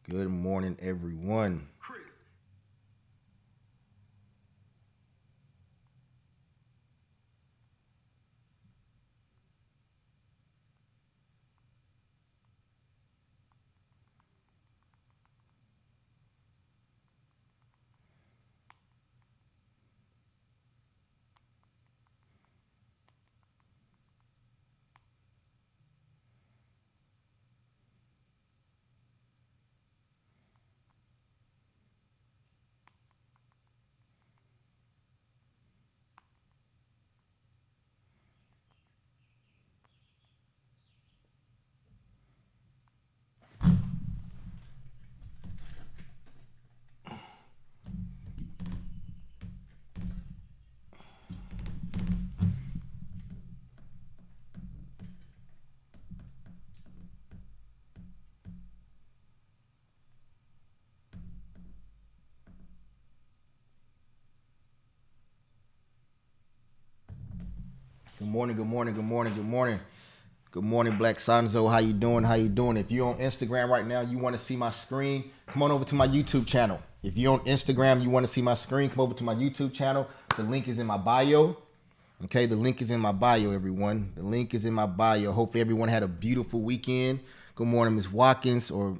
Good morning, everyone. Good morning, good morning, good morning, good morning. Good morning, Black Sanzo. How you doing? How you doing? If you're on Instagram right now, you want to see my screen, come on over to my YouTube channel. If you're on Instagram, you want to see my screen, come over to my YouTube channel. The link is in my bio. Okay, the link is in my bio, everyone. The link is in my bio. Hopefully everyone had a beautiful weekend. Good morning, Miss Watkins, or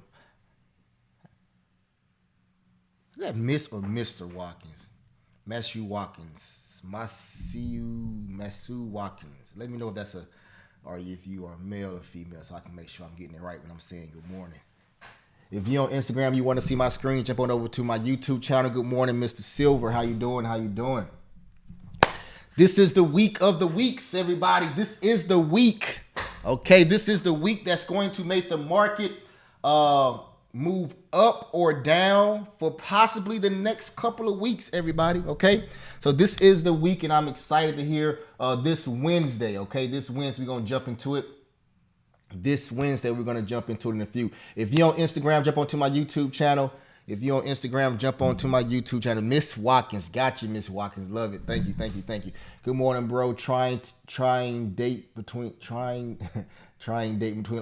is that Miss or Mr. Watkins? Matthew Watkins. Masu Watkins. Let me know if that's a, or if you are male or female, so I can make sure I'm getting it right when I'm saying good morning. If you're on Instagram, you want to see my screen, jump on over to my YouTube channel. Good morning, Mr. Silver. How you doing? How you doing? This is the week of the weeks, everybody. This is the week. Okay, this is the week that's going to make the market move up or down for possibly the next couple of weeks, everybody. Okay, so this is the week, and I'm excited to hear this Wednesday. Okay, this Wednesday we're gonna jump into it. This Wednesday we're gonna jump into it in a few. If you're on Instagram, jump onto my YouTube channel. If you're on Instagram, jump onto my YouTube channel. Miss Watkins, got you, Miss Watkins. Love it. Thank you, thank you, thank you. Good morning, bro. Trying date between.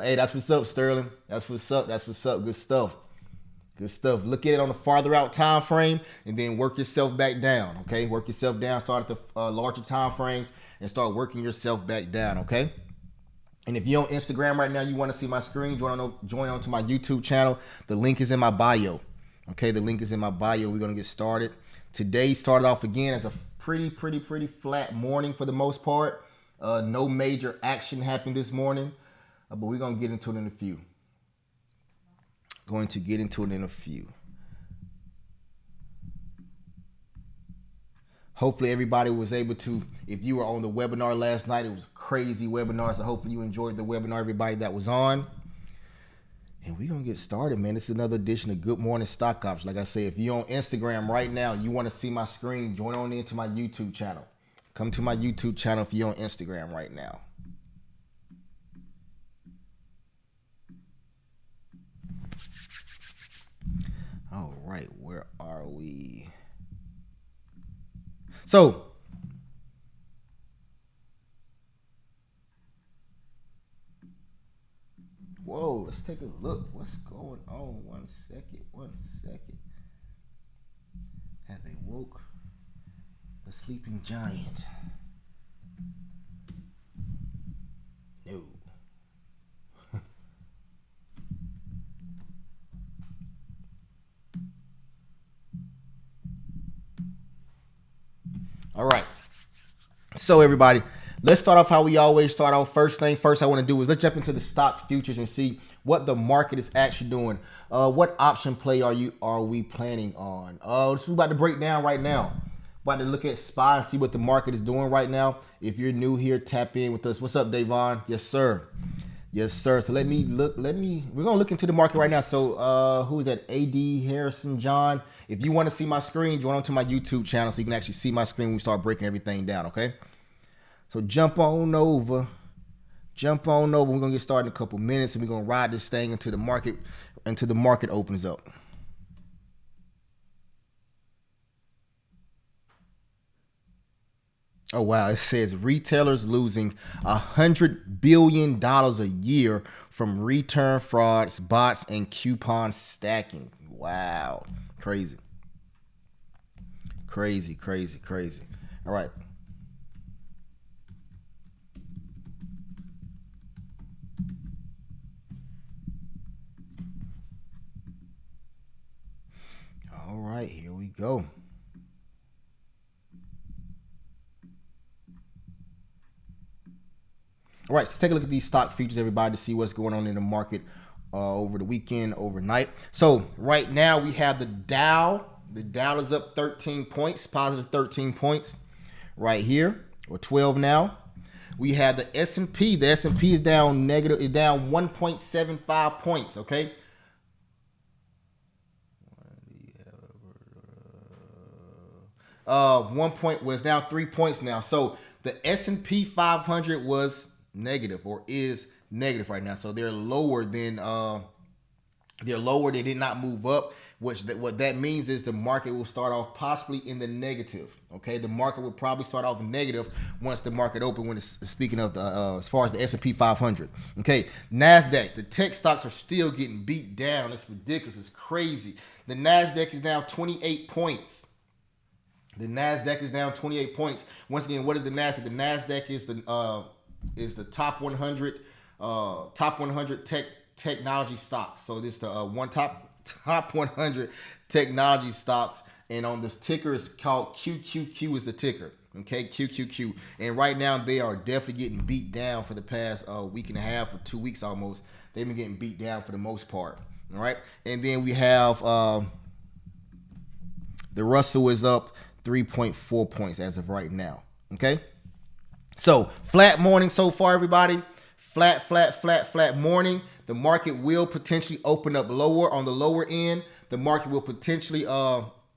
Hey, that's what's up, Sterling. That's what's up. That's what's up. Good stuff. Good stuff. Look at it on the farther out time frame, and then work yourself back down. Okay, work yourself down. Start at the larger time frames and start working yourself back down. Okay. And if you're on Instagram right now, you want to see my screen, join on to my YouTube channel. The link is in my bio. Okay, the link is in my bio. We're going to get started. Today started off again as a pretty flat morning for the most part. No major action happened this morning, but we're going to get into it in a few. Hopefully everybody was able to, if you were on the webinar last night, it was a crazy webinar, so hopefully you enjoyed the webinar, everybody that was on. And we're going to get started, man. This is another edition of Good Morning Stock Ops. Like I say, if you're on Instagram right now, you want to see my screen, join on into my YouTube channel. Come to my YouTube channel if you're on Instagram right now. All right, where are we? So, whoa, let's take a look. What's going on? One second. Have they woke the sleeping giant? No. All right. So everybody, let's start off how we always start off. First thing first I want to do is let's jump into the stock futures and see what the market is actually doing. What option play are we planning on? This is about to break down right now. About to look at SPY and see what the market is doing right now. If you're new here, tap in with us. What's up, Davon? Yes, sir. Yes, sir. So we're gonna look into the market right now. So who is that? AD Harrison John. If you want to see my screen, join onto my YouTube channel so you can actually see my screen when we start breaking everything down, okay? So jump on over. We're gonna get started in a couple minutes and we're gonna ride this thing until the market opens up. Oh wow! It says retailers losing $100 billion a year from return frauds, bots, and coupon stacking. Wow, crazy, crazy, crazy, crazy. All right. All right, here we go. All right, so take a look at these stock futures, everybody, to see what's going on in the market over the weekend, overnight. So right now we have the Dow. The Dow is up 13 points, positive 13 points right here, or 12 now. We have the S&P. The S&P is down negative, is down 1.75 points, okay? One point was down 3 points now. So the S&P 500 was negative, or is negative right now. So they're lower than they're lower. They did not move up, which what that means is the market will start off possibly in the negative. Okay, the market will probably start off negative once the market open. When it's speaking of the as far as the S&P 500. Okay, Nasdaq. The tech stocks are still getting beat down. It's ridiculous. It's crazy. The Nasdaq is now 28 points. The Nasdaq is down 28 points. Once again, what is the Nasdaq? The Nasdaq is the top 100 technology stocks. So this is the one top 100 technology stocks, and on this ticker is called QQQ is the ticker. Okay, QQQ, and right now they are definitely getting beat down for the past week and a half or 2 weeks almost. They've been getting beat down for the most part. All right, and then we have the Russell is up 3.4 points as of right now. Okay, so flat morning so far, everybody. Flat morning. The market will potentially open up lower on the lower end. The market will potentially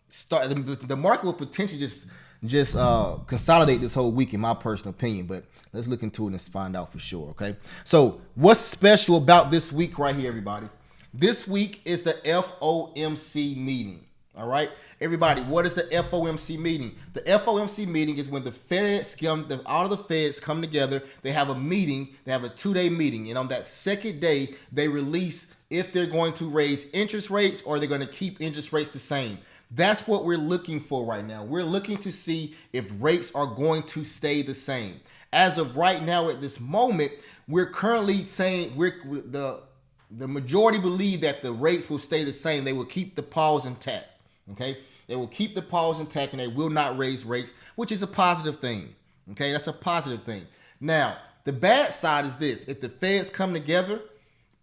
start. The market will potentially just consolidate this whole week, in my personal opinion. But let's look into it and find out for sure. Okay. So what's special about this week right here, everybody? This week is the FOMC meeting. All right, everybody, what is the FOMC meeting? The FOMC meeting is when the Feds all of the Feds come together. They have a meeting. They have a 2-day meeting, and on that second day, they release if they're going to raise interest rates or they're going to keep interest rates the same. That's what we're looking for right now. We're looking to see if rates are going to stay the same. As of right now, at this moment, we're currently saying the majority believe that the rates will stay the same. They will keep the pause intact. Okay, they will keep the pause intact and they will not raise rates, which is a positive thing. Okay, that's a positive thing. Now, the bad side is this: if the Feds come together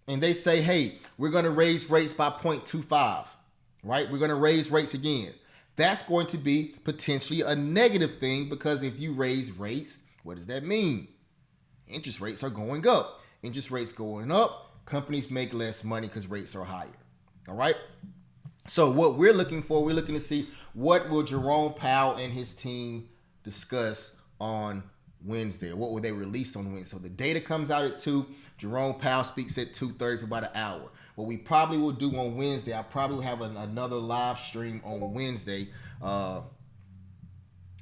and they say, "Hey, we're going to raise rates by 0.25," right? We're going to raise rates again. That's going to be potentially a negative thing, because if you raise rates, what does that mean? Interest rates are going up. Interest rates going up, companies make less money because rates are higher. All right. So what we're looking for, we're looking to see what will Jerome Powell and his team discuss on Wednesday. What will they release on Wednesday? So the data comes out at 2. Jerome Powell speaks at 2:30 for about an hour. What we probably will do on Wednesday, I probably will have another live stream on Wednesday. Probably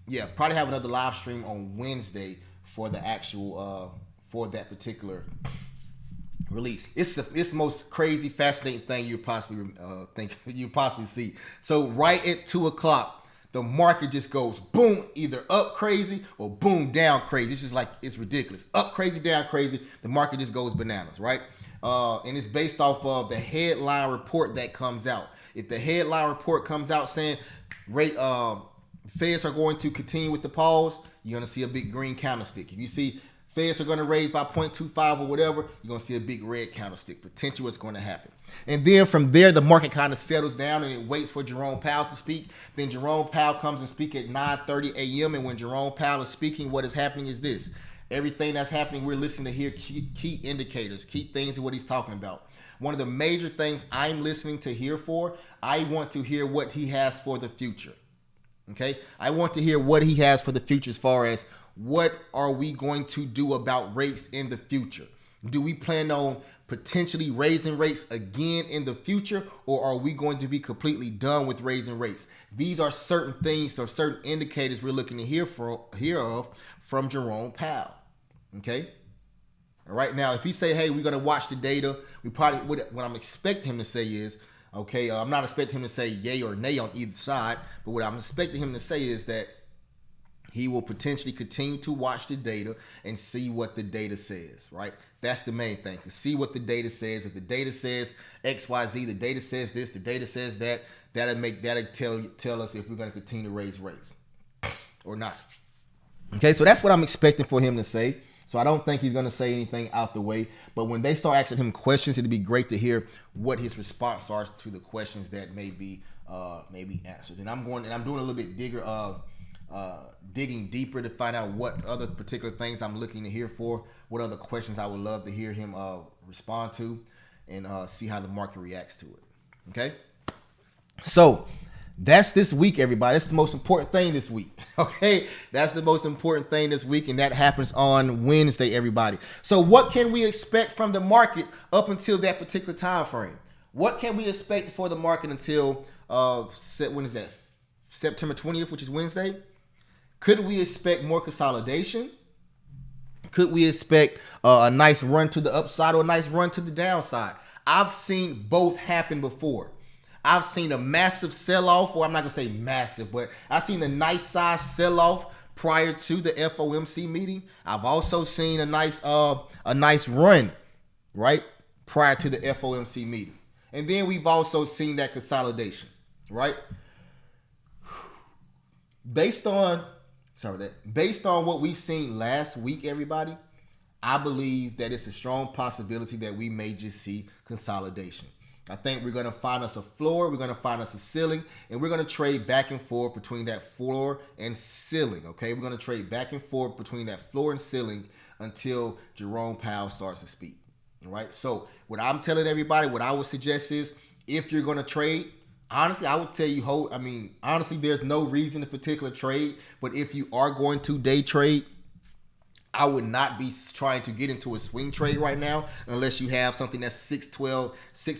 have another live stream on Wednesday for the actual for that particular release. It's the most crazy, fascinating thing you possibly see. So right at 2:00, the market just goes boom, either up crazy or boom, down crazy. It's just like, it's ridiculous. Up crazy, down crazy. The market just goes bananas, right? And it's based off of the headline report that comes out. If the headline report comes out saying Feds are going to continue with the pause, you're going to see a big green candlestick. If you see Feds are going to raise by 0.25 or whatever, you're going to see a big red candlestick. Potential what's going to happen. And then from there, the market kind of settles down and it waits for Jerome Powell to speak. Then Jerome Powell comes and speaks at 9:30 a.m. And when Jerome Powell is speaking, what is happening is this. Everything that's happening, we're listening to hear key indicators, key things of what he's talking about. One of the major things I'm listening to hear for, I want to hear what he has for the future. Okay? I want to hear what he has for the future as far as what are we going to do about rates in the future? Do we plan on potentially raising rates again in the future, or are we going to be completely done with raising rates? These are certain things or certain indicators we're looking to hear of from Jerome Powell. Okay. All right. Now, if he say, hey, we're going to watch the data, we probably what I'm expecting him to say is, okay, I'm not expecting him to say yay or nay on either side, but what I'm expecting him to say is that he will potentially continue to watch the data and see what the data says, right? That's the main thing. See what the data says. If the data says X, Y, Z, the data says this, the data says that, that'll tell us if we're going to continue to raise rates or not. Okay, so that's what I'm expecting for him to say. So I don't think he's going to say anything out the way. But when they start asking him questions, it'd be great to hear what his response are to the questions that may be answered. And I'm doing a little bit digging deeper to find out what other particular things I'm looking to hear for, what other questions I would love to hear him respond to, and see how the market reacts to it. Okay, so that's this week, everybody. That's the most important thing this week. Okay, that's the most important thing this week, and that happens on Wednesday, everybody. So what can we expect from the market up until that particular time frame? What can we expect for the market until when is that? September 20th, which is Wednesday. Could we expect more consolidation? Could we expect a nice run to the upside or a nice run to the downside? I've seen both happen before. I've seen a massive sell-off, or I'm not going to say massive, but I've seen a nice size sell-off prior to the FOMC meeting. I've also seen a nice run, right, prior to the FOMC meeting. And then we've also seen that consolidation, right? Based on what we've seen last week, everybody, I believe that it's a strong possibility that we may just see consolidation. I think we're going to find us a floor, we're going to find us a ceiling, and we're going to trade back and forth between that floor and ceiling, okay? We're going to trade back and forth between that floor and ceiling until Jerome Powell starts to speak, all right? So what I'm telling everybody, what I would suggest is, if you're going to trade, honestly, I would tell you, honestly, there's no reason to particular trade, but if you are going to day trade, I would not be trying to get into a swing trade right now unless you have something that's 6 to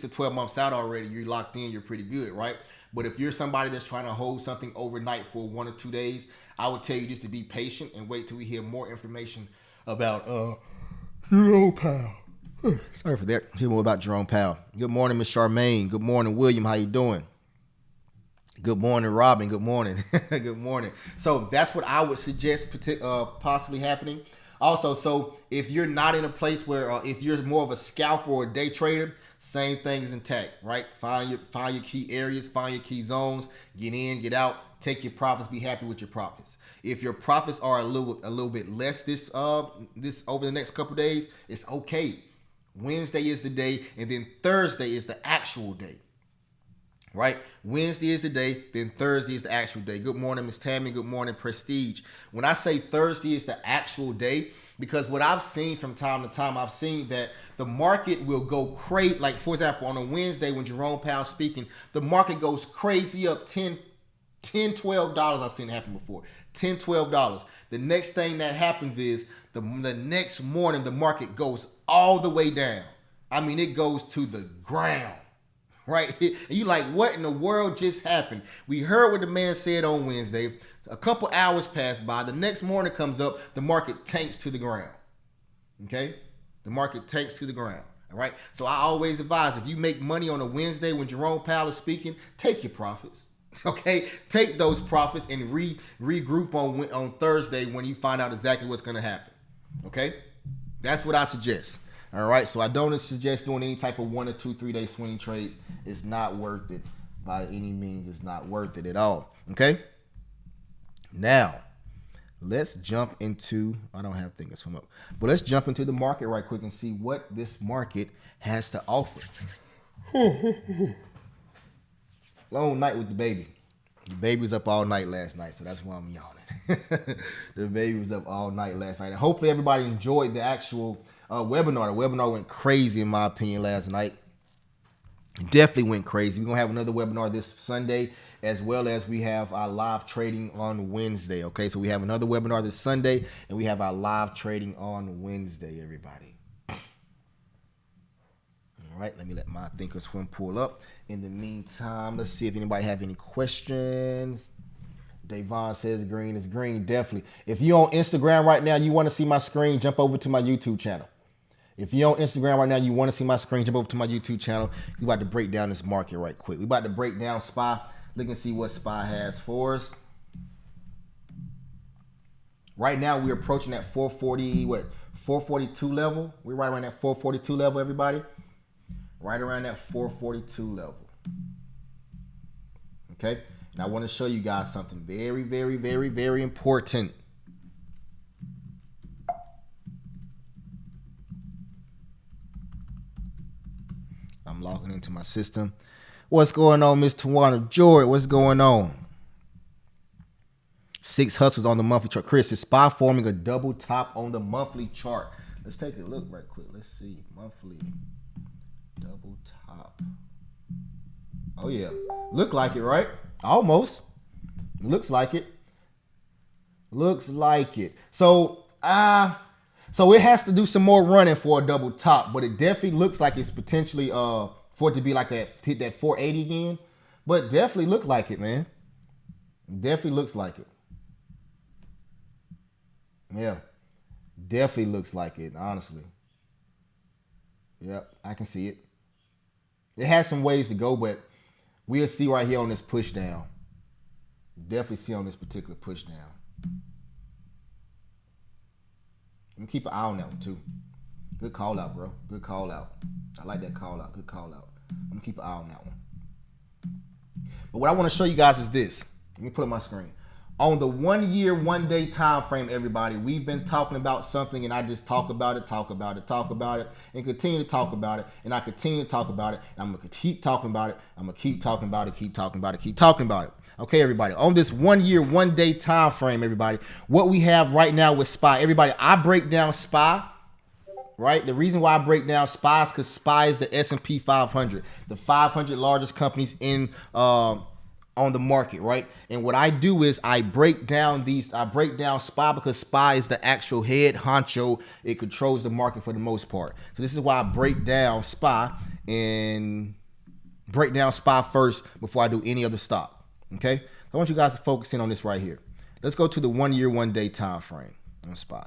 12 months out already. You're locked in, you're pretty good, right? But if you're somebody that's trying to hold something overnight for 1 or 2 days, I would tell you just to be patient and wait till we hear more information about Jerome Powell. Sorry for that. Hear more about Jerome Powell. Good morning, Miss Charmaine. Good morning, William. How you doing? Good morning, Robin. Good morning. Good morning. So that's what I would suggest possibly happening. Also, so if you're not in a place where, if you're more of a scalper or a day trader, same thing is intact, right? Find your key areas, find your key zones, get in, get out, take your profits, be happy with your profits. If your profits are a little bit less this over the next couple of days, it's okay. Wednesday is the day, and then Thursday is the actual day. Right? Wednesday is the day, then Thursday is the actual day. Good morning, Miss Tammy. Good morning, Prestige. When I say Thursday is the actual day, because what I've seen from time to time, I've seen that the market will go crazy. Like, for example, on a Wednesday when Jerome Powell's speaking, the market goes crazy up $10, $12. I've seen it happen before. $10, $12. The next thing that happens is the next morning, the market goes all the way down. I mean, it goes to the ground. Right? And you like, what in the world just happened? We heard what the man said on Wednesday. A couple hours pass by. The next morning comes up. The market tanks to the ground. Okay? The market tanks to the ground. All right? So I always advise, if you make money on a Wednesday when Jerome Powell is speaking, take your profits. Okay? Take those profits and regroup on Thursday when you find out exactly what's going to happen. Okay? That's what I suggest. All right, so I don't suggest doing any type of 1 or 2, 3 day swing trades. It's not worth it by any means. It's not worth it at all. Okay. Now, let's jump into. I don't have things come up, but let's jump into the market right quick and see what this market has to offer. Long night with the baby. The baby was up all night last night, so that's why I'm yawning. The baby was up all night last night, and hopefully everybody enjoyed the actual webinar. The webinar went crazy in my opinion last night. Definitely went crazy. We're going to have another webinar this Sunday, as well as we have our live trading on Wednesday. Okay, so we have another webinar this Sunday, and we have our live trading on Wednesday, everybody. All right, let me let my Thinkorswim pull up. In the meantime, let's see if anybody have any questions. Davon says green is green. Definitely. If you're on Instagram right now, you want to see my screen, jump over to my YouTube channel. If you're on Instagram right now, you want to see my screen, jump over to my YouTube channel. We're about to break down this market right quick. We're about to break down SPY. Look and see what SPY has for us. Right now, we're approaching that 442 level. We're right around that 442 level, everybody. Right around that 442 level. Okay? And I want to show you guys something very, very, very, very important. I'm logging into my system. What's going on, Miss Tawana George? What's going on? 6 hustles on the monthly chart. Chris, is SPY forming a double top on the monthly chart? Let's take a look right quick. Let's see. Monthly double top. Oh, yeah. Look like it, right? Almost. Looks like it. Looks like it. So it has to do some more running for a double top, but it definitely looks like it's potentially for it to be like that, hit that 480 again. But definitely look like it, man. Definitely looks like it. Yeah. Definitely looks like it, honestly. Yep, I can see it. It has some ways to go, but we'll see right here on this push down. Definitely see on this particular push down. Let me keep an eye on that one too. Good call out, bro. Good call out. I like that call out. Good call out. I'm gonna keep an eye on that one. But what I want to show you guys is this. Let me put up my screen. On the 1 year, 1 day time frame, everybody, we've been talking about something, and I just talk about it, and continue to talk about it, and I continue to talk about it, and I'm gonna keep talking about it. I'm gonna keep talking about it, keep talking about it, keep talking about it. Okay, everybody. On this 1 year, 1 day time frame, everybody, what we have right now with SPY, everybody, I break down SPY. Right? The reason why I break down SPY is because SPY is the S&P 500, the 500 largest companies in on the market, right? And what I do is I break down SPY because SPY is the actual head honcho. It controls the market for the most part. So this is why I break down SPY and break down SPY first before I do any other stock. Okay? I want you guys to focus in on this right here. Let's go to the 1 year, 1 day time frame on SPY.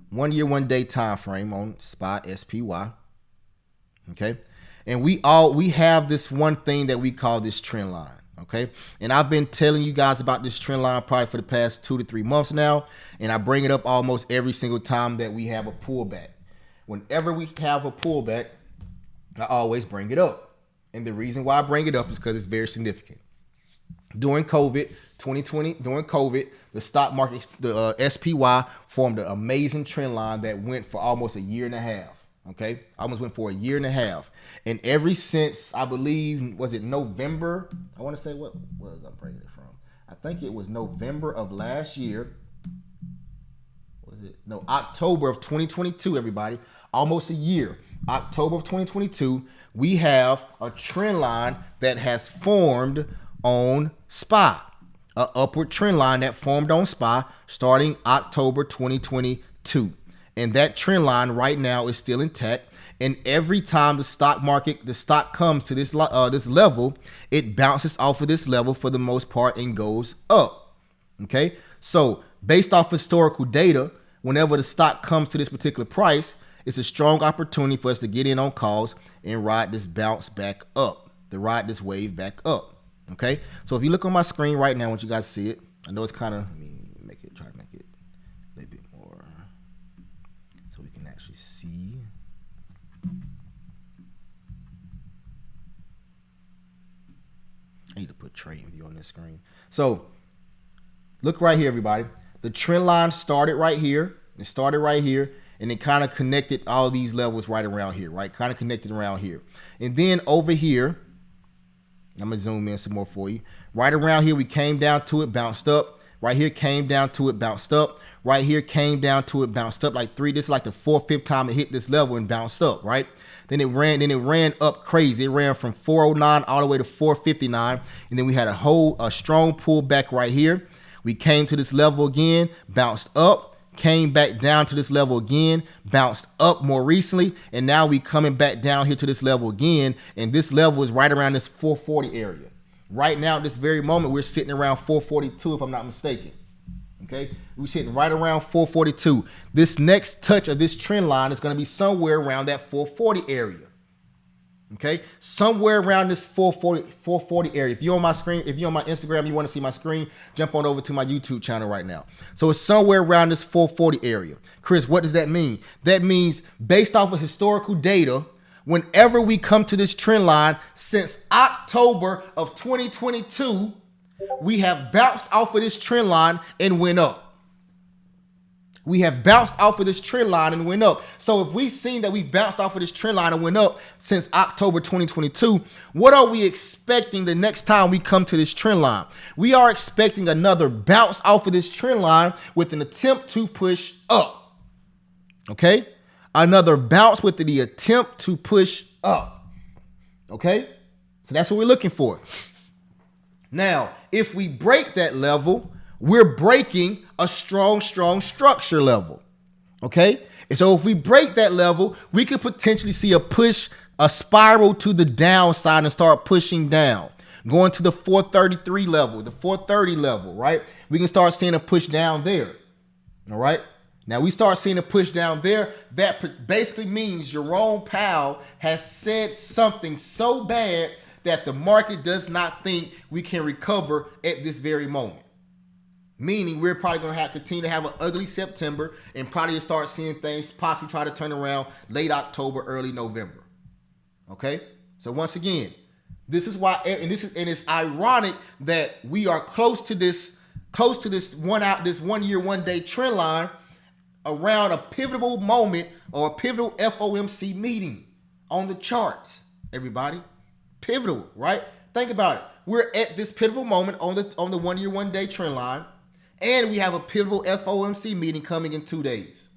1 year, 1 day time frame on SPY, SPY. Okay? And we have this one thing that we call this trend line, okay? And I've been telling you guys about this trend line probably for the past 2 to 3 months now, and I bring it up almost every single time that we have a pullback. Whenever we have a pullback, I always bring it up. And the reason why I bring it up is because it's very significant. During COVID, 2020, the stock market, the SPY formed an amazing trend line that went for almost a year and a half, okay? Almost went for a year and a half. And ever since, I believe, was it November? I want to say, what was I bringing it from? I think it was November of last year. Was it? No, October of 2022, everybody. Almost a year. October of 2022, we have a trend line that has formed on SPY. An upward trend line that formed on SPY starting October 2022. And that trend line right now is still intact. And every time the stock comes to this level, it bounces off of this level for the most part and goes up. Okay, so based off historical data, whenever the stock comes to this particular price, it's a strong opportunity for us to get in on calls and ride this bounce back up, ride this wave back up. Okay, so if you look on my screen right now, I want you guys to see it. I know it's kind of, try to make it a little bit more so we can actually see. I need to put trading view on this screen. So look right here, everybody. The trend line started right here. It started right here, and it kind of connected all these levels right around here, right? Kind of connected around here. And then over here, I'm going to zoom in some more for you. Right around here, we came down to it, bounced up. Right here, came down to it, bounced up. Right here, came down to it, bounced up. Like this is like the 4th, 5th time it hit this level and bounced up, right? Then it ran up crazy. It ran from 409 all the way to 459. And then we had a strong pullback right here. We came to this level again, bounced up, came back down to this level again, bounced up more recently, and now we coming back down here to this level again, and this level is right around this 440 area. Right now, at this very moment, we're sitting around 442, if I'm not mistaken. Okay, we're sitting right around 442. This next touch of this trend line is going to be somewhere around that 440 area. Okay, somewhere around this 440 area. If you're on my screen, if you're on my Instagram, you want to see my screen, jump on over to my YouTube channel right now. So it's somewhere around this 440 area. Chris, what does that mean? That means based off of historical data, whenever we come to this trend line since October of 2022, we have bounced off of this trend line and went up. We have bounced off of this trend line and went up. So if we've seen that we bounced off of this trend line and went up since October 2022, what are we expecting the next time we come to this trend line? We are expecting another bounce off of this trend line with an attempt to push up. Okay? Another bounce with the attempt to push up. Okay? So that's what we're looking for. Now, if we break that level, we're breaking a strong structure level. Okay? And so if we break that level, we could potentially see a push, a spiral to the downside and start pushing down. Going to the 433 level, the 430 level, right? We can start seeing a push down there. All right? Now we start seeing a push down there. That basically means Jerome Powell has said something so bad that the market does not think we can recover at this very moment. Meaning we're probably going to continue to have an ugly September and probably start seeing things possibly try to turn around late October, early November. Okay? So once again, this is why, and it's ironic that we are close to this 1 year, 1 day trend line around a pivotal moment or a pivotal FOMC meeting on the charts, everybody. Pivotal, right? Think about it. We're at this pivotal moment on the 1 year, 1 day trend line. And we have a pivotal FOMC meeting coming in 2 days,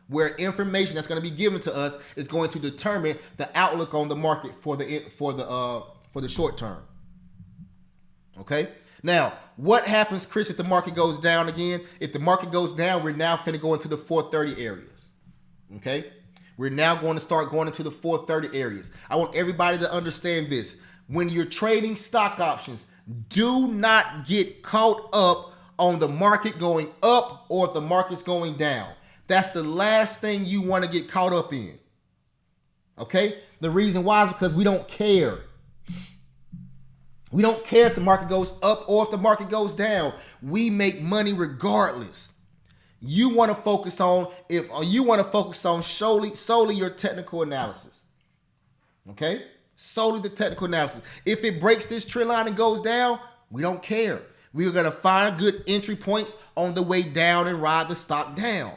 where information that's going to be given to us is going to determine the outlook on the market for the short term. Okay. Now, what happens, Chris, if the market goes down again? If the market goes down, we're now going to go into the 430 areas. Okay. We're now going to start going into the 430 areas. I want everybody to understand this. When you're trading stock options, do not get caught up on the market going up or if the market's going down. That's the last thing you want to get caught up in. Okay? The reason why is because we don't care. We don't care if the market goes up or if the market goes down. We make money regardless. You want to focus on solely your technical analysis. Okay? Solely the technical analysis. If it breaks this trend line and goes down, we don't care. We're going to find good entry points on the way down and ride the stock down.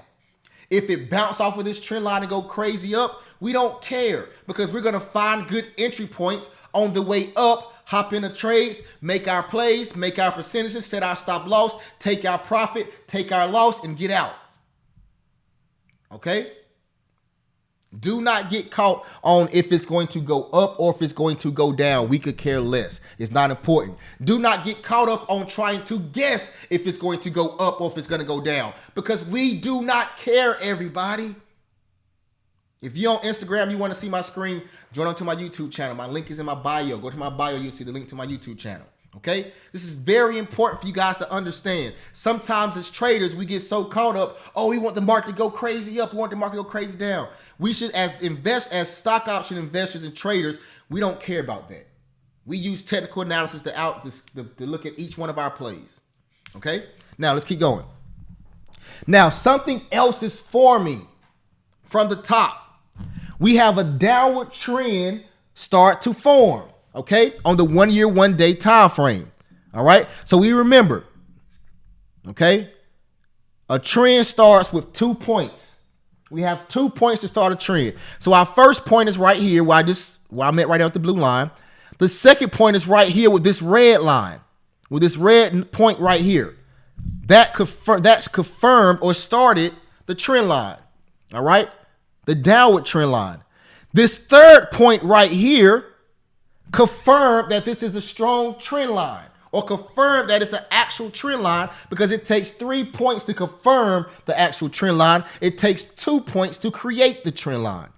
If it bounces off of this trend line and go crazy up, we don't care because we're going to find good entry points on the way up, hop into trades, make our plays, make our percentages, set our stop loss, take our profit, take our loss, and get out. Okay? Do not get caught on if it's going to go up or if it's going to go down. We could care less. It's not important. Do not get caught up on trying to guess if it's going to go up or if it's going to go down because we do not care, everybody. If you're on Instagram, you want to see my screen, join on to my YouTube channel. My link is in my bio. Go to my bio, you'll see the link to my YouTube channel. Okay? This is very important for you guys to understand. Sometimes as traders, we get so caught up, oh, we want the market to go crazy up, we want the market to go crazy down. We should, as stock option investors and traders, we don't care about that. We use technical analysis to look at each one of our plays. Okay? Now, let's keep going. Now, something else is forming from the top. We have a downward trend start to form. Okay, on the 1 year, 1 day time frame. All right, so we remember. Okay, a trend starts with 2 points. We have 2 points to start a trend. So our first point is right here, where I'm at right now with the blue line. The second point is right here with this red line, with this red point right here. That's confirmed or started the trend line. All right, the downward trend line. This third point right here confirmed that this is a strong trend line or confirm that it's an actual trend line, because it takes 3 points to confirm the actual trend line. It takes 2 points to create the trend line.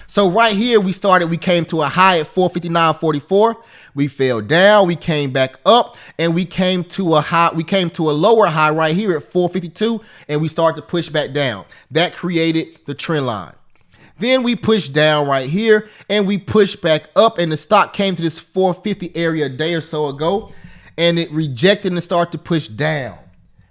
So right here we came to a high at 459.44. We fell down, we came back up, and we came to a lower high right here at 452, and we started to push back down. That created the trend line. Then we pushed down right here, and we pushed back up, and the stock came to this 450 area a day or so ago, and it rejected and started to push down.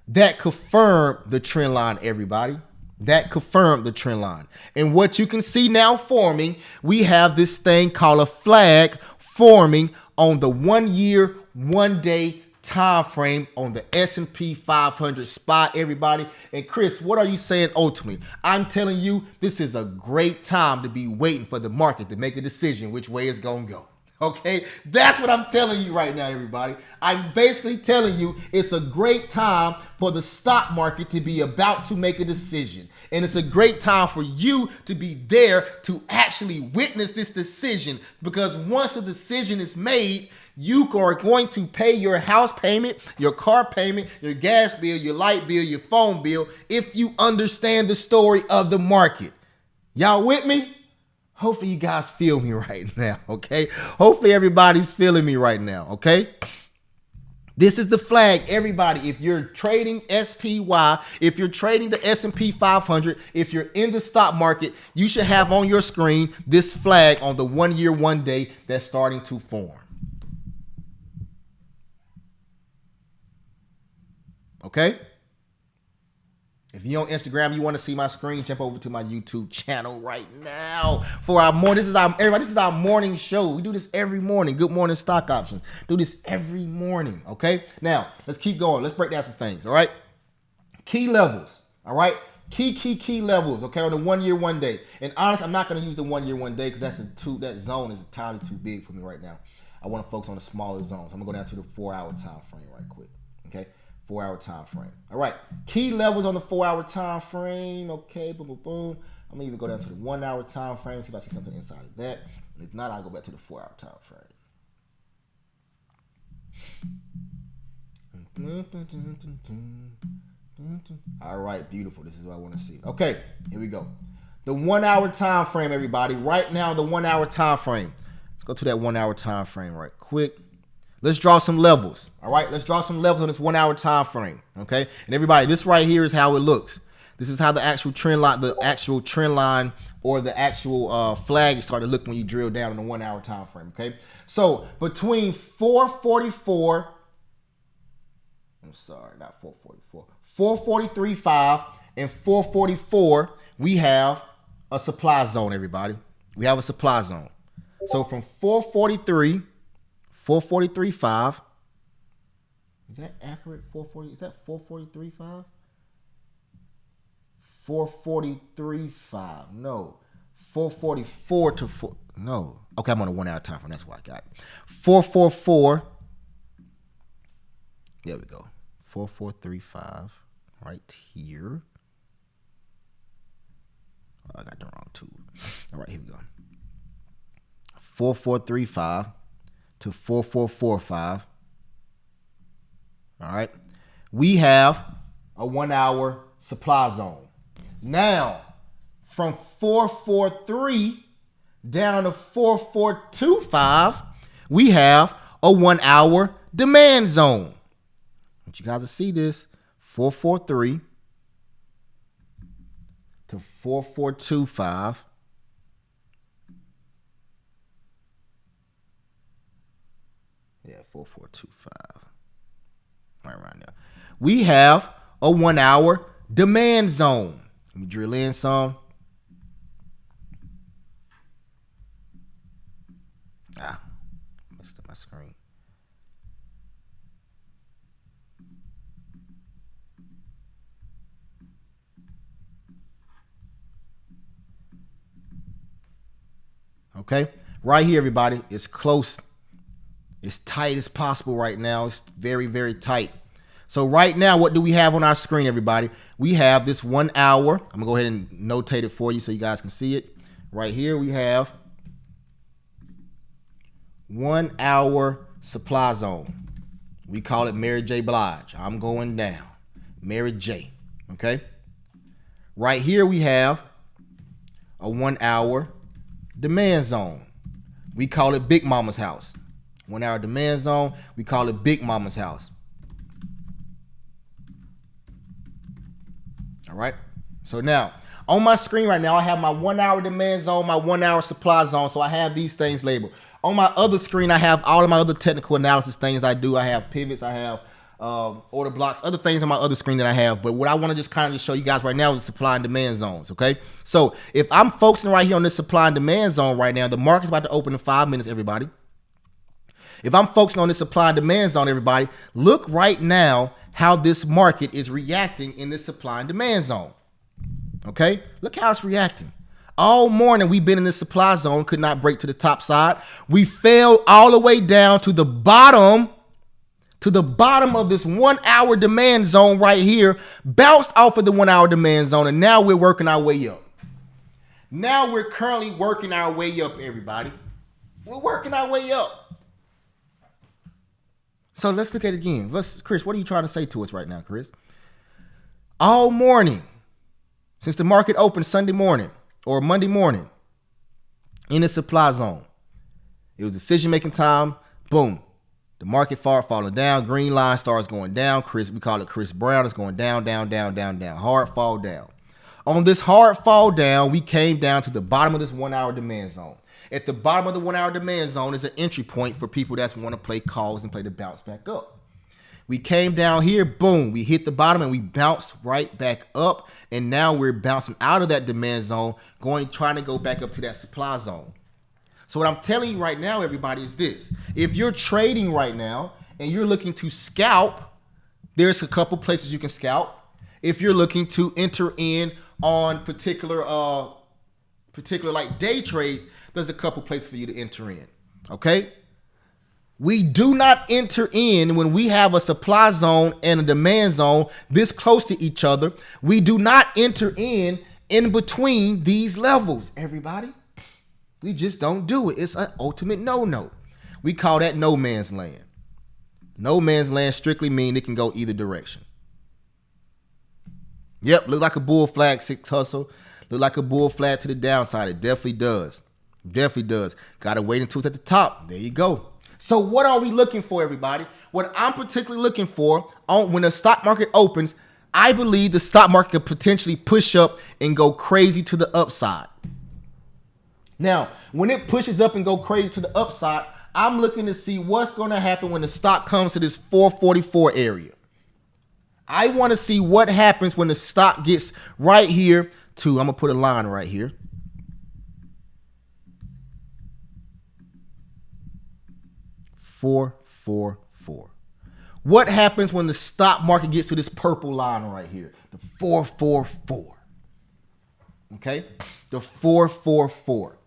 That confirmed the trend line, everybody. That confirmed the trend line. And what you can see now forming, we have this thing called a flag forming on the 1 year, 1 day time frame on the S&P 500 spot, everybody. And Chris, what are you saying ultimately? I'm telling you, this is a great time to be waiting for the market to make a decision which way it's going to go. Okay, that's what I'm telling you right now, everybody. I'm basically telling you it's a great time for the stock market to be about to make a decision. And it's a great time for you to be there to actually witness this decision, because once a decision is made, you are going to pay your house payment, your car payment, your gas bill, your light bill, your phone bill, if you understand the story of the market. Y'all with me? Hopefully you guys feel me right now, okay? Hopefully everybody's feeling me right now, okay? This is the flag, everybody. If you're trading SPY, if you're trading the S&P 500, if you're in the stock market, you should have on your screen this flag on the 1 year, 1 day that's starting to form. Okay? If you're on Instagram, you want to see my screen, jump over to my YouTube channel right now for our morning. This is our morning show. We do this every morning. Good morning stock options. Do this every morning. Okay. Now let's keep going. Let's break down some things. All right. Key levels. All right. Key levels. Okay. On the 1 year, 1 day. And honestly, I'm not going to use the 1 year, 1 day because that zone is entirely too big for me right now. I want to focus on the smaller zones. I'm going to go down to the 4 hour time frame right quick. Okay. 4 hour time frame. All right. Key levels on the 4 hour time frame. Okay. Boom, boom, boom. I'm going to even go down to the 1 hour time frame. See if I see something inside of that. And if not, I'll go back to the 4 hour time frame. All right. Beautiful. This is what I want to see. Okay. Here we go. The 1 hour time frame, everybody. Right now, the 1 hour time frame. Let's go to that 1 hour time frame right quick. Let's draw some levels. All right, let's draw some levels on this 1 hour time frame. Okay, and everybody, this right here is how it looks. This is how the actual trend line, or the actual flag is starting to look when you drill down on the 1 hour time frame. Okay, so between 444, I'm sorry, not 444, 443.5 and 444, we have a supply zone. Everybody, we have a supply zone. So from 443.5. Is that accurate? 440? Is that 443.5? 443.5. No. 444 to 4. No. Okay, I'm on a 1 hour time frame. That's why I got it. 444. There we go. 4435 right here. Oh, I got the wrong tool. All right, here we go. 4435 to 4445. All right. We have a 1 hour supply zone. Now, from 443 down to 4425, we have a 1 hour demand zone. I want you guys to see this. 443 to 4425. Yeah, 4425. Right around there. We have a 1 hour demand zone. Let me drill in some. Messed up my screen. Okay, right here, everybody. It's close. It's tight as possible right now. It's very, very tight. So right now, what do we have on our screen, everybody? We have this 1 hour. I'm gonna go ahead and notate it for you so you guys can see it. Right here, we have 1 hour supply zone. We call it Mary J. Blige. I'm going down. Mary J. Okay. Right here we have a 1 hour demand zone. We call it Big Mama's house. 1 hour demand zone. We call it Big Mama's house. All right. So now on my screen right now, I have my 1 hour demand zone, my 1 hour supply zone. So I have these things labeled. On my other screen, I have all of my other technical analysis things I do. I have pivots, I have order blocks, other things on my other screen that I have. But what I want to just kind of just show you guys right now is supply and demand zones, okay? So if I'm focusing right here on this supply and demand zone right now, the market's about to open in 5 minutes, everybody. If I'm focusing on this supply and demand zone, everybody, look right now how this market is reacting in this supply and demand zone, okay? Look how it's reacting. All morning we've been in this supply zone, could not break to the top side. We fell all the way down to the bottom of this 1 hour demand zone right here, bounced off of the 1 hour demand zone, and now we're working our way up. Now we're currently working our way up, everybody. We're working our way up. So let's look at it again. Chris, what are you trying to say to us right now, Chris? All morning, since the market opened Sunday morning, or Monday morning in the supply zone. It was decision-making time. Boom. The market falling down. Green line starts going down. We call it Chris Brown. It's going down, down, down, down, down. Hard fall down. On this hard fall down, we came down to the bottom of this 1 hour demand zone. At the bottom of the 1 hour demand zone is an entry point for people that want to play calls and play the bounce back up. We came down here, boom, we hit the bottom and we bounced right back up. And now we're bouncing out of that demand zone, trying to go back up to that supply zone. So what I'm telling you right now, everybody, is this. If you're trading right now and you're looking to scalp, there's a couple places you can scalp. If you're looking to enter in on particular like day trades, there's a couple places for you to enter in, okay? We do not enter in when we have a supply zone and a demand zone this close to each other. We do not enter in between these levels, everybody. We just don't do it. It's an ultimate no-no. We call that no man's land. No man's land strictly mean it can go either direction. Yep, look like a bull flag, 6 hustle. Look like a bull flag to the downside. It definitely does. Definitely does. Got to wait until it's at the top. There you go. So what are we looking for, everybody? What I'm particularly looking for when the stock market opens, I believe the stock market could potentially push up and go crazy to the upside. Now, when it pushes up and go crazy to the upside, I'm looking to see what's going to happen when the stock comes to this 444 area. I want to see what happens when the stock gets right here to, I'm going to put a line right here. $444. What happens when the stock market gets to this purple line right here? The 444. Okay? The 444.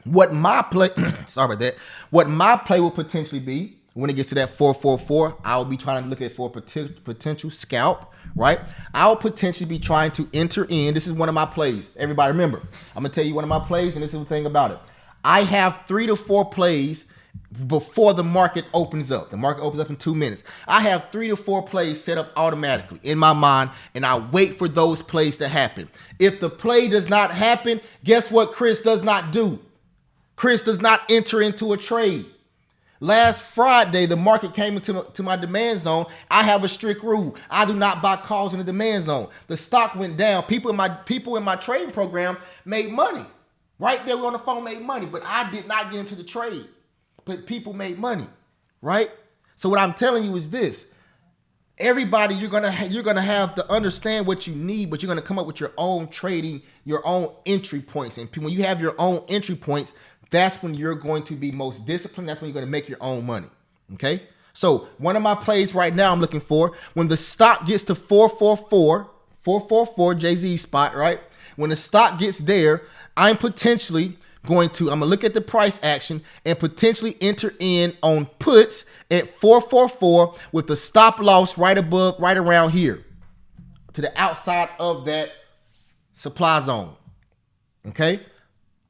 What my play, sorry about that. What my play will potentially be when it gets to that 444, I'll be trying to look at for a potential scalp, right? I'll potentially be trying to enter in. This is one of my plays. Everybody remember, I'm going to tell you one of my plays, and this is the thing about it. I have 3 to 4 plays before the market opens up. The market opens up in 2 minutes. I have 3 to 4 plays set up automatically in my mind, and I wait for those plays to happen. If the play does not happen, guess what Chris does not do? Chris does not enter into a trade. Last Friday, the market came into my demand zone. I have a strict rule. I do not buy calls in the demand zone. The stock went down. People in my trading program made money. Right there, we on the phone made money, but I did not get into the trade. But people made money, right? So what I'm telling you is this. Everybody, you're gonna have to understand what you need, but you're gonna come up with your own trading, your own entry points. And when you have your own entry points, that's when you're going to be most disciplined. That's when you're going to make your own money. Okay. So one of my plays right now I'm looking for, when the stock gets to 444, Jay-Z spot, right? When the stock gets there, I'm potentially I'm going to look at the price action and potentially enter in on puts at 444 with the stop loss right around here to the outside of that supply zone. Okay.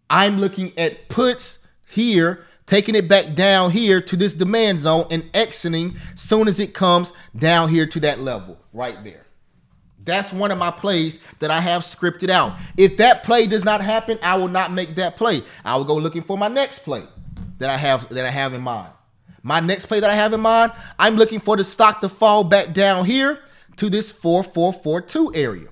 I'm looking at puts here taking it back down here to this demand zone and exiting soon as it comes down here to that level right there. That's one of my plays that I have scripted out. If that play does not happen, I will not make that play. I will go looking for my next play that I have in mind. My next play that I have in mind, I'm looking for the stock to fall back down here to this 4442 area.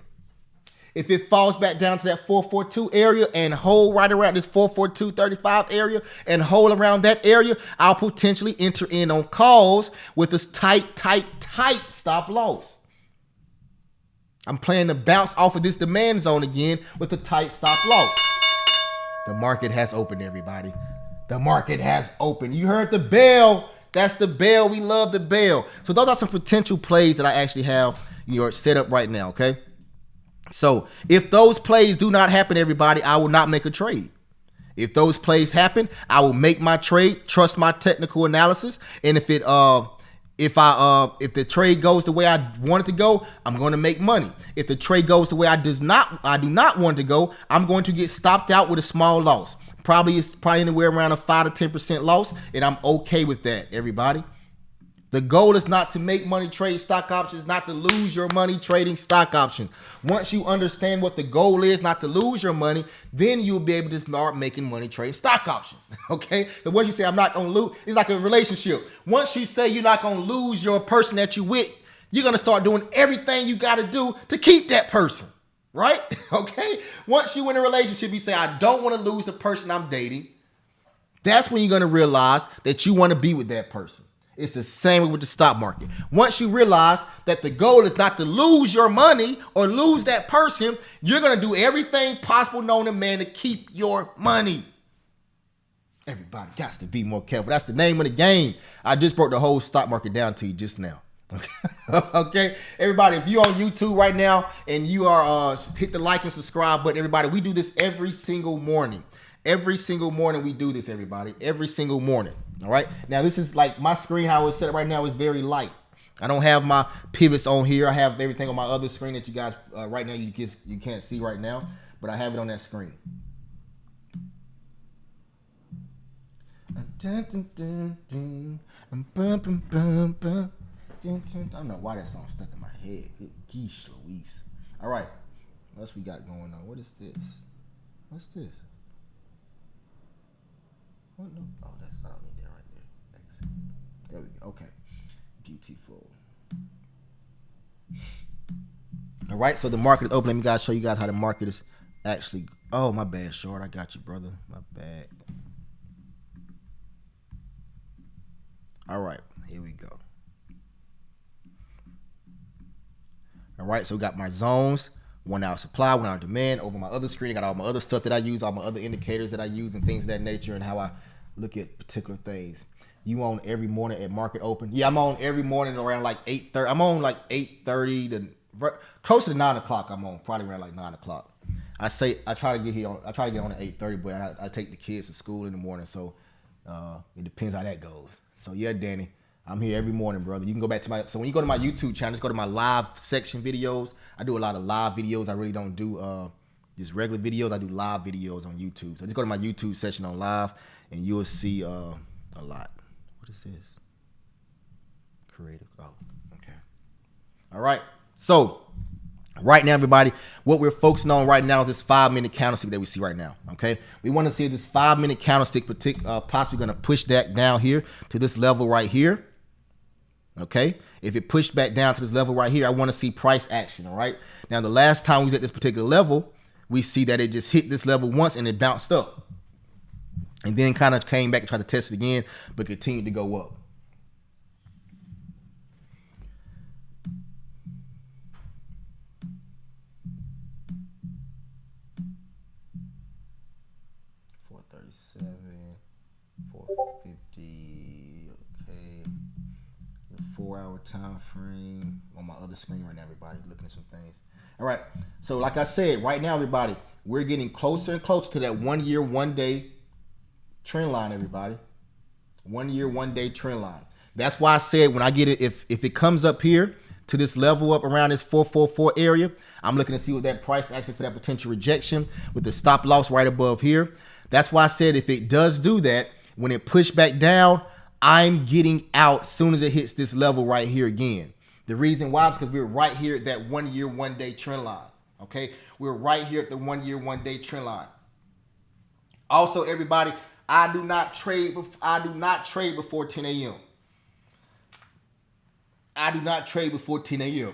If it falls back down to that 442 area and hold right around this 442.35 area and hold around that area, I'll potentially enter in on calls with this tight stop loss. I'm playing to bounce off of this demand zone again with a tight stop loss. The market has opened, everybody. The market has opened. You heard the bell. That's the bell. We love the bell. So those are some potential plays that I actually have set up right now, okay? So if those plays do not happen, everybody, I will not make a trade. If those plays happen, I will make my trade, trust my technical analysis, and if the trade goes the way I want it to go, I'm going to make money. If the trade goes the way I do not want it to go, I'm going to get stopped out with a small loss. Probably anywhere around a 5 to 10% loss, and I'm okay with that, everybody. The goal is not to make money trade stock options, not to lose your money trading stock options. Once you understand what the goal is, not to lose your money, then you'll be able to start making money trading stock options, okay? But once you say, I'm not going to lose, it's like a relationship. Once you say you're not going to lose your person that you with, you're going to start doing everything you got to do to keep that person, right? Okay? Once you're in a relationship, you say, I don't want to lose the person I'm dating. That's when you're going to realize that you want to be with that person. It's the same with the stock market. Once you realize that the goal is not to lose your money or lose that person, you're going to do everything possible known to man to keep your money. Everybody got to be more careful. That's the name of the game. I just broke the whole stock market down to you just now. Okay, everybody, if you're on YouTube right now and you are hit the like and subscribe button, everybody, we do this every single morning. Every single morning we do this, everybody. Every single morning. All right. Now this is like my screen. How it's set up right now is very light. I don't have my pivots on here. I have everything on my other screen that you guys right now you can't see right now, but I have it on that screen. I don't know why that song stuck in my head. Good geesh Louise. All right. What else we got going on? What is this? What's this? What no? Oh, that's I don't need that right there. Exit. There we go. Okay. Beautiful. All right. So the market is open. Let me guys show you guys how the market is actually. Oh, my bad, short. I got you, brother. My bad. All right. Here we go. All right. So we got my zones. 1 hour supply, 1 hour demand. Over my other screen, I got all my other stuff that I use, all my other indicators that I use and things of that nature and how I look at particular things. You on every morning at market open? Yeah, I'm on every morning around like 8:30. I'm on like 8:30 to close to 9 o'clock. I'm on probably around like 9 o'clock. I try to get on at 8:30, but I take the kids to school in the morning, so it depends how that goes. So yeah, Danny, I'm here every morning, brother. You can go back to so when you go to my YouTube channel, just go to my live section videos. I do a lot of live videos. I really don't do just regular videos. I do live videos on YouTube. So just go to my YouTube section on live, and you'll see a lot. What is this? Creative. Oh, okay. All right. So right now, everybody, what we're focusing on right now is this 5-minute candlestick that we see right now. Okay. We want to see if this 5-minute candlestick possibly going to push that down here to this level right here. Okay, if it pushed back down to this level right here, I want to see price action. All right. Now, the last time we was at this particular level, we see that it just hit this level once and it bounced up, and then kind of came back and tried to test it again, but continued to go up. $437, $450. Okay. 4-hour time frame on my other screen right now, everybody, looking at some things. All right, so like I said, right now, everybody, we're getting closer and closer to that 1 year, 1 day trend line, everybody. 1 year, 1 day trend line. That's why I said when I get it, if it comes up here to this level up around this 444 area, I'm looking to see what that price action for that potential rejection with the stop loss right above here. That's why I said if it does do that, When it pushed back down, I'm getting out as soon as it hits this level right here again. The reason why is because we're right here at that 1 year, 1 day trend line. Okay, we're right here at the 1 year, 1 day trend line. Also, everybody, I do not trade before 10 a.m. I do not trade before 10 a.m.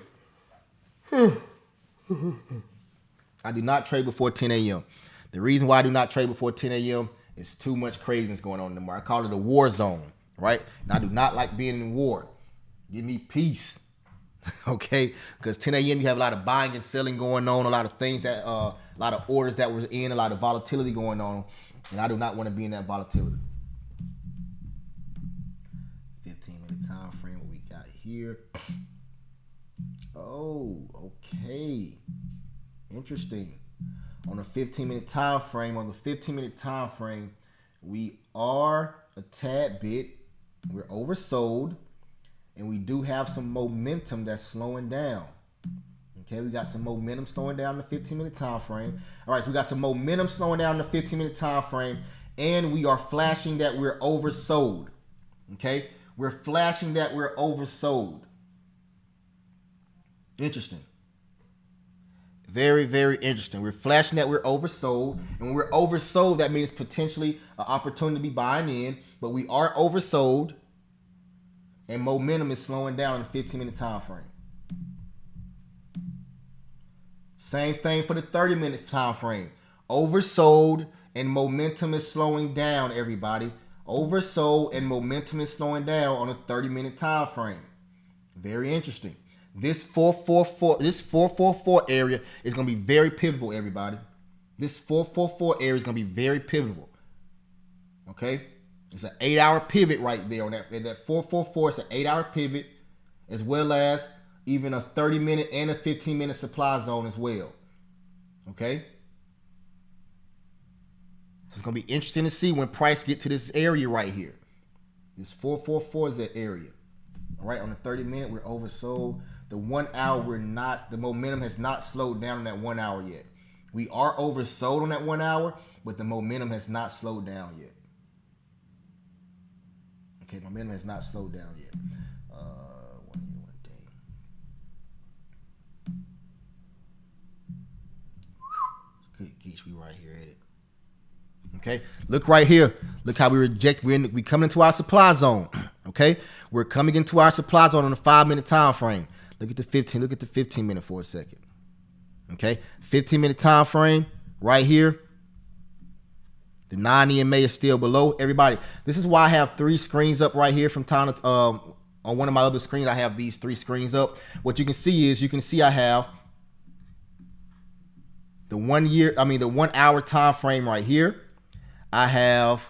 I do not trade before 10 a.m. The reason why I do not trade before 10 a.m. is too much craziness going on in the market. I call it a war zone, right? And I do not like being in war. Give me peace, okay? Because 10 a.m. you have a lot of buying and selling going on, a lot of things that, a lot of orders that were in, a lot of volatility going on, and I do not want to be in that volatility. 15-minute time frame, what we got here. Oh, okay. Interesting. On the 15-minute time frame, we are a tad bit, we're oversold, and we do have some momentum that's slowing down. Okay, we got some momentum slowing down in the 15-minute time frame. All right, so we got some momentum slowing down in the 15-minute time frame, and we are flashing that we're oversold. Okay, we're flashing that we're oversold. Interesting. Very, very interesting. We're flashing that we're oversold. And when we're oversold, that means potentially an opportunity to be buying in. But we are oversold. And momentum is slowing down in the 15-minute time frame. Same thing for the 30-minute time frame. Oversold and momentum is slowing down, everybody. Oversold and momentum is slowing down on a 30-minute time frame. Very interesting. This 444 area is going to be very pivotal, everybody. This 444 area is going to be very pivotal. Okay? It's an 8-hour pivot right there on that 444. It's an 8-hour pivot, as well as even a 30-minute and a 15-minute supply zone as well. Okay? So it's going to be interesting to see when price get to this area right here. This 444 is that area. All right, on the 30-minute, we're oversold. The 1 hour, the momentum has not slowed down on that 1 hour yet. We are oversold on that 1 hour, but the momentum has not slowed down yet. Okay, momentum has not slowed down yet. 1 year, 1 day. Good geeks, we right here at it. Okay, look right here. Look how we reject. We coming into our supply zone. Okay, we're coming into our supply zone on a 5-minute time frame. Look at the 15. Look at the 15-minute for a second. Okay, 15-minute time frame right here. The 9 EMA is still below. Everybody, this is why I have 3 screens up right here from time to on one of my other screens. I have these 3 screens up. What you can see is I have the 1 hour time frame right here. I have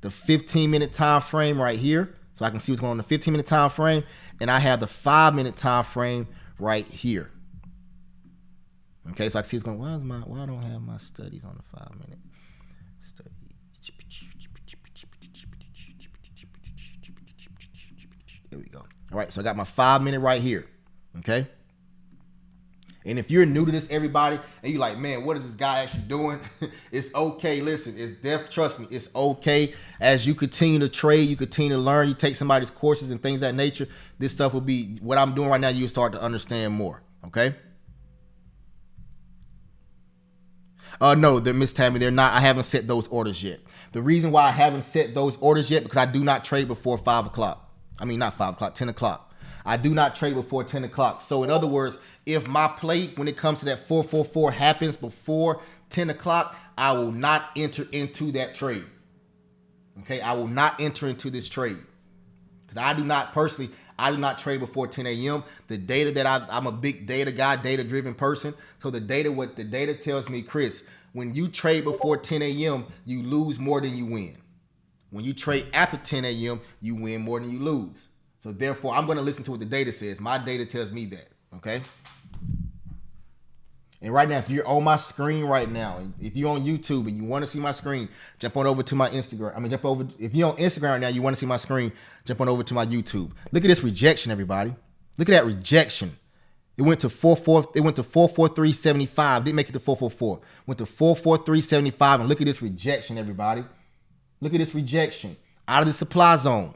the 15-minute time frame right here, so I can see what's going on in the 15-minute time frame, and I have the 5-minute time frame right here. Okay, so I can see what's going on. Why I don't have my studies on the 5-minute study? There we go. All right, so I got my 5-minute right here. Okay. And if you're new to this, everybody, and you're like, man, what is this guy actually doing? It's okay. Listen, trust me, it's okay. As you continue to trade, you continue to learn, you take somebody's courses and things of that nature, this stuff will be, what I'm doing right now, you'll start to understand more. Okay? No, Miss Tammy, they're not. I haven't set those orders yet. The reason why I haven't set those orders yet, because I do not trade before 5 o'clock. I mean, not 5 o'clock, 10 o'clock. I do not trade before 10 o'clock. So in other words, if my play, when it comes to that 444 happens before 10 o'clock, I will not enter into that trade. Okay, I will not enter into this trade. Because I do not trade before 10 a.m. The data that I'm a big data guy, data-driven person. So what the data tells me, Chris, when you trade before 10 a.m., you lose more than you win. When you trade after 10 a.m., you win more than you lose. So therefore, I'm going to listen to what the data says. My data tells me that, okay? And right now, if you're on my screen right now, if you're on YouTube and you want to see my screen, jump on over to my Instagram. If you're on Instagram right now, you want to see my screen, jump on over to my YouTube. Look at this rejection, everybody. Look at that rejection. It went to 443.75. Didn't make it to 444. Went to 443.75, and look at this rejection, everybody. Look at this rejection. out of the supply zone.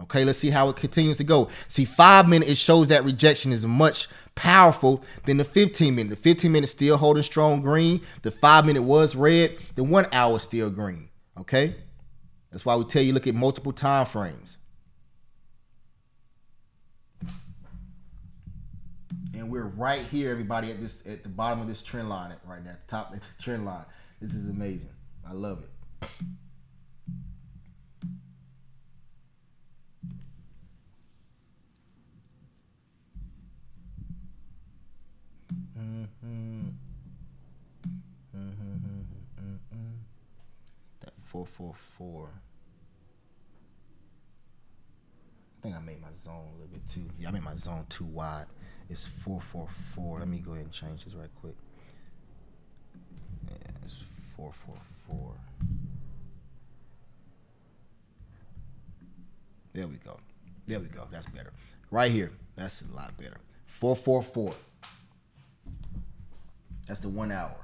Okay, let's see how it continues to go. See, 5 minute, it shows that rejection is much powerful than the 15 minute. The 15 minute still holding strong green. The 5 minute was red. The 1 hour is still green. Okay, that's why we tell you look at multiple time frames. And we're right here, everybody, at the bottom of this trend line, right now, top of the trend line. This is amazing. I love it. That 444. I think I made my zone a little bit too. Yeah, I made my zone too wide. It's 444. Let me go ahead and change this right quick. Yeah, it's 444. There we go. There we go. That's better. Right here. That's a lot better. 444. That's the 1 hour.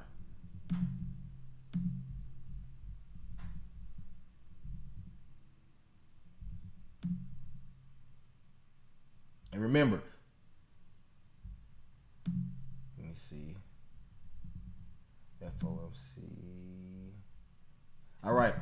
And remember, let me see. FOMC. All right.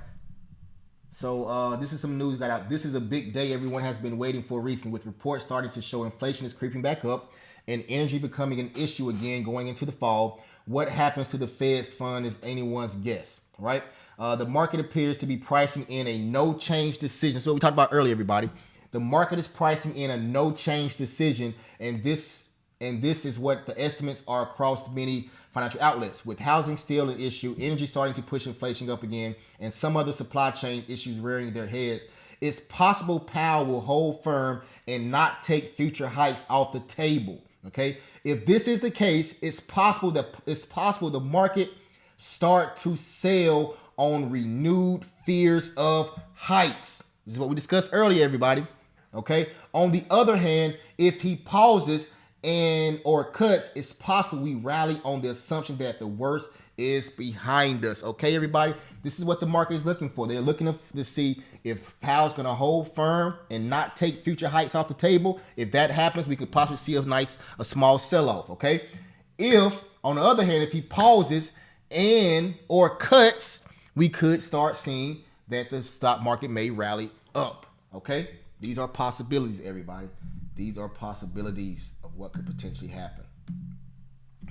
So this is some news got out. This is a big day everyone has been waiting for recently, with reports starting to show inflation is creeping back up and energy becoming an issue again going into the fall. What happens to the Fed's fund is anyone's guess, right? The market appears to be pricing in a no change decision. So what we talked about earlier, everybody. The market is pricing in a no change decision, and this is what the estimates are across many financial outlets. With housing still an issue, energy starting to push inflation up again, and some other supply chain issues rearing their heads, it's possible Powell will hold firm and not take future hikes off the table. Okay, if this is the case, it's possible the market start to sell on renewed fears of hikes. This is what we discussed earlier, everybody. Okay. On the other hand, if he pauses or cuts, it's possible we rally on the assumption that the worst is behind us. Okay, everybody. This is what the market is looking for. They're looking to see if Powell's going to hold firm and not take future hikes off the table. If that happens, we could possibly see a small sell-off. Okay. If, on the other hand, if he pauses or cuts, we could start seeing that the stock market may rally up. Okay. These are possibilities, everybody. These are possibilities of what could potentially happen.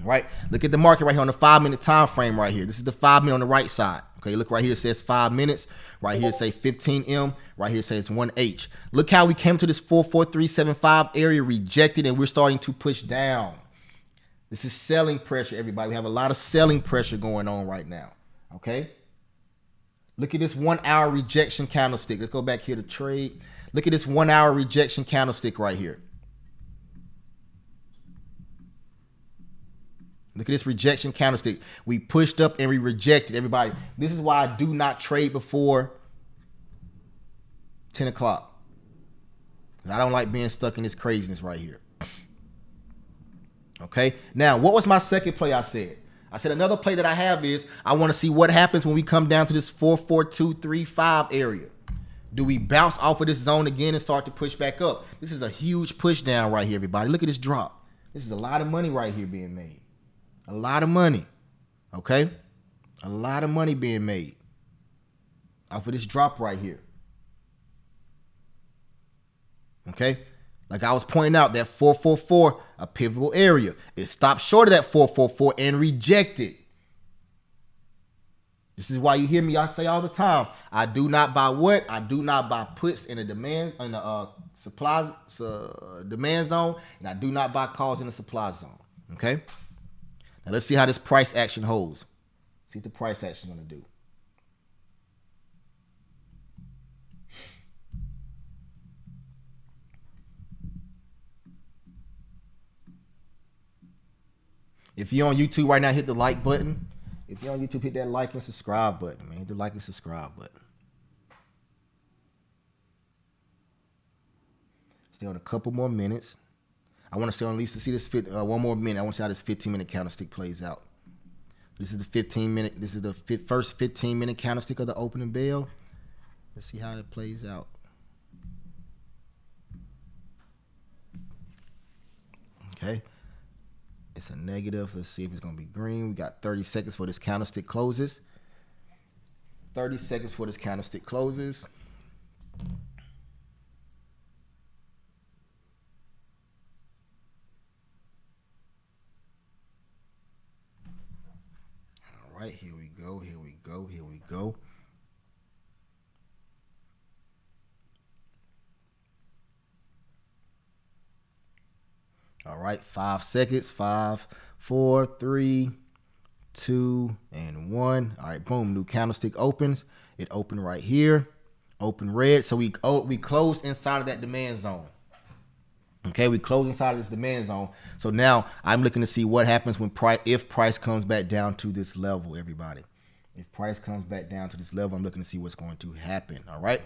Right? Look at the market right here on the 5 minute time frame right here. This is the 5 minute on the right side. Okay, look right here. It says 5 minutes. Right here it says 15M. Right here it says 1H. Look how we came to this 44375 area, rejected, and we're starting to push down. This is selling pressure, everybody. We have a lot of selling pressure going on right now. Okay? Look at this 1 hour rejection candlestick. Let's go back here to trade. Look at this 1 hour rejection candlestick right here. Look at this rejection candlestick. We pushed up and we rejected, everybody. This is why I do not trade before 10 o'clock. I don't like being stuck in this craziness right here. Okay. Now, what was my second play I said? I said another play that I have is I want to see what happens when we come down to this 44235 area. Do we bounce off of this zone again and start to push back up? This is a huge push down right here, everybody. Look at this drop. This is a lot of money right here being made. A lot of money. Okay? A lot of money being made off of this drop right here. Okay? Like I was pointing out, that 444, a pivotal area. It stopped short of that 444 and rejected. This is why you hear me, I say all the time, I do not buy what? I do not buy puts in the demand, in the demand zone, and I do not buy calls in the supply zone. Okay? Now let's see how this price action holds. See what the price action is going to do. If you're on YouTube right now, hit the like button. If you're on YouTube, hit that like and subscribe button, man. Hit the like and subscribe button. Stay on a couple more minutes. I want to stay on at least to see this one more minute. I want to see how this 15-minute candlestick plays out. This is the 15-minute. This is the first 15-minute candlestick of the opening bell. Let's see how it plays out. Okay. It's a negative. Let's see if it's going to be green. We got 30 seconds for this candlestick closes. 30 seconds for this candlestick closes. All right, here we go. Here we go. Here we go. All right, 5 seconds. 5, 4, 3, 2, and 1. All right, boom. New candlestick opens. It opened right here. Open red. So we closed inside of that demand zone. Okay, we closed inside of this demand zone. So now I'm looking to see what happens when if price comes back down to this level, everybody. If price comes back down to this level, I'm looking to see what's going to happen. All right.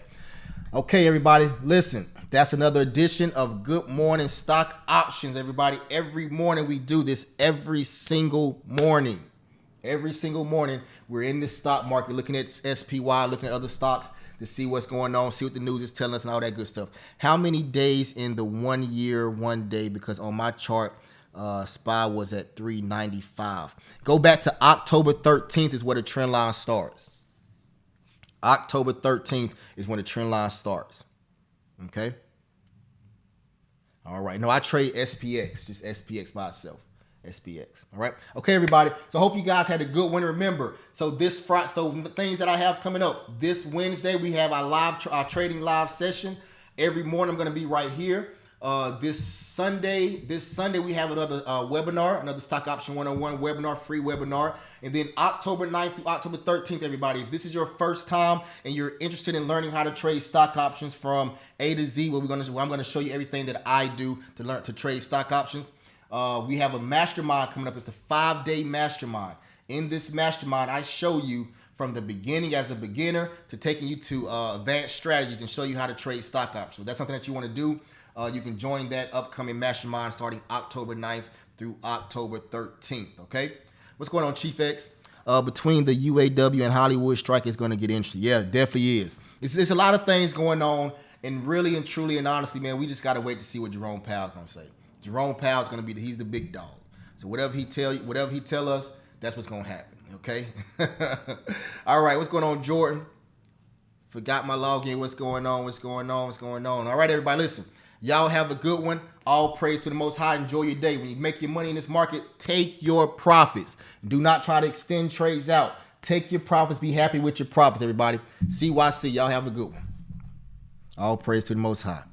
Okay, everybody, listen, that's another edition of Good Morning Stock Options, everybody. Every morning we do this, every single morning. Every single morning we're in the stock market looking at SPY, looking at other stocks to see what's going on, see what the news is telling us and all that good stuff. How many days in the 1 year, 1 day? Because on my chart, SPY was at 395. Go back to October 13th is where the trend line starts. October 13th is when the trend line starts. Okay. All right. No, I trade SPX, just SPX by itself. SPX. All right. Okay, everybody. So I hope you guys had a good one. Remember, so this Friday, so the things that I have coming up this Wednesday, we have our trading live session. Every morning I'm going to be right here. This Sunday we have another webinar, another Stock Option 101 webinar, free webinar. And then October 9th through October 13th, everybody, if this is your first time and you're interested in learning how to trade stock options from A to Z, I'm going to show you everything that I do to learn to trade stock options. We have a mastermind coming up. It's a 5-day mastermind. In this mastermind, I show you from the beginning as a beginner to taking you to advanced strategies and show you how to trade stock options. So if that's something that you want to do, you can join that upcoming mastermind starting October 9th through October 13th, okay? What's going on, Chief X? Between the UAW and Hollywood strike is going to get interesting. Yeah, it definitely is. It's a lot of things going on, and really and truly and honestly, man, we just got to wait to see what Jerome Powell's going to say. Jerome Powell's going to be he's the big dog. So whatever he tell us, that's what's going to happen, okay? All right, what's going on, Jordan? Forgot my login. What's going on? All right, everybody, listen. Y'all have a good one. All praise to the Most High. Enjoy your day. When you make your money in this market, take your profits. Do not try to extend trades out. Take your profits. Be happy with your profits, everybody. CYC. Y'all have a good one. All praise to the Most High.